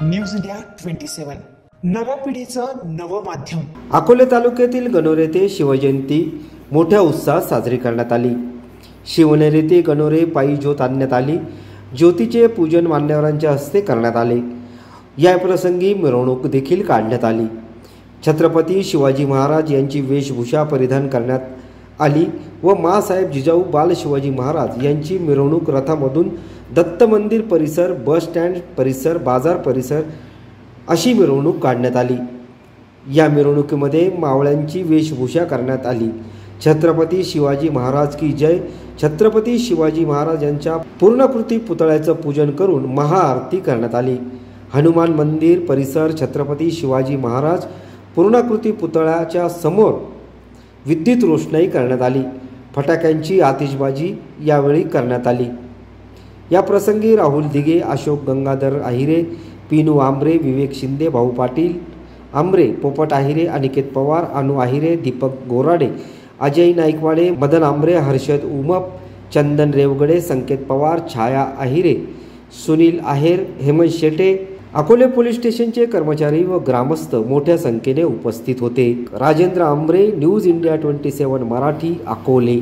News India 27 नव्या पिढीचं नवं माध्यम। अकोले तालुक्यातील गणोरे येथे शिवजयंती मोठ्या उत्साहात साजरी करण्यात आली। शिवनेरी ते गणोरे पायी ज्योत आणण्यात आली। ज्योतीचे पूजन मान्यवरांच्या हस्ते करण्यात आले। या प्रसंगी मिरवणूक देखील काढण्यात आली। छत्रपती शिवाजी महाराज यांची वेशभूषा परिधान करण्यात आली व माँसाहेब जिजाऊ बाल शिवाजी महाराज यांची मिरवणूक रथामधून दत्त मंदिर परिसर, बस स्टँड परिसर, बाजार परिसर अशी मिरवणूक काढण्यात आली। या मिरवणुकीमध्ये मावळ्यांची वेशभूषा करण्यात आली। छत्रपती शिवाजी महाराज की जय। छत्रपती शिवाजी महाराज यांच्या पूर्णाकृती पुतळ्याचं पूजन करून महाआरती करण्यात आली। हनुमान मंदिर परिसर, छत्रपती शिवाजी महाराज पूर्णाकृती पुतळ्याच्या समोर विद्युत रोषणाई करण्यात आली। फटाक्यांची आतिषबाजी यावेळी करण्यात आली। या प्रसंगी राहुल दिघे, अशोक गंगाधर आहिरे, पिनू आंबरे, विवेक शिंदे, भाऊ पाटील आंबरे, पोपट आहिरे, अनिकेत पवार, अनु आहिरे, दीपक गोराडे, अजय नाईकवाडे, मदन आंबरे, हर्षद उमप, चंदन रेवगडे, संकेत पवार, छाया आहिरे, सुनील आहेर, हेमंत शेटे, अकोले पोलीस स्टेशनचे कर्मचारी व ग्रामस्थ मोठ्या संख्येने उपस्थित होते। Rajendra Ambre, news India 27 Marathi, Akole.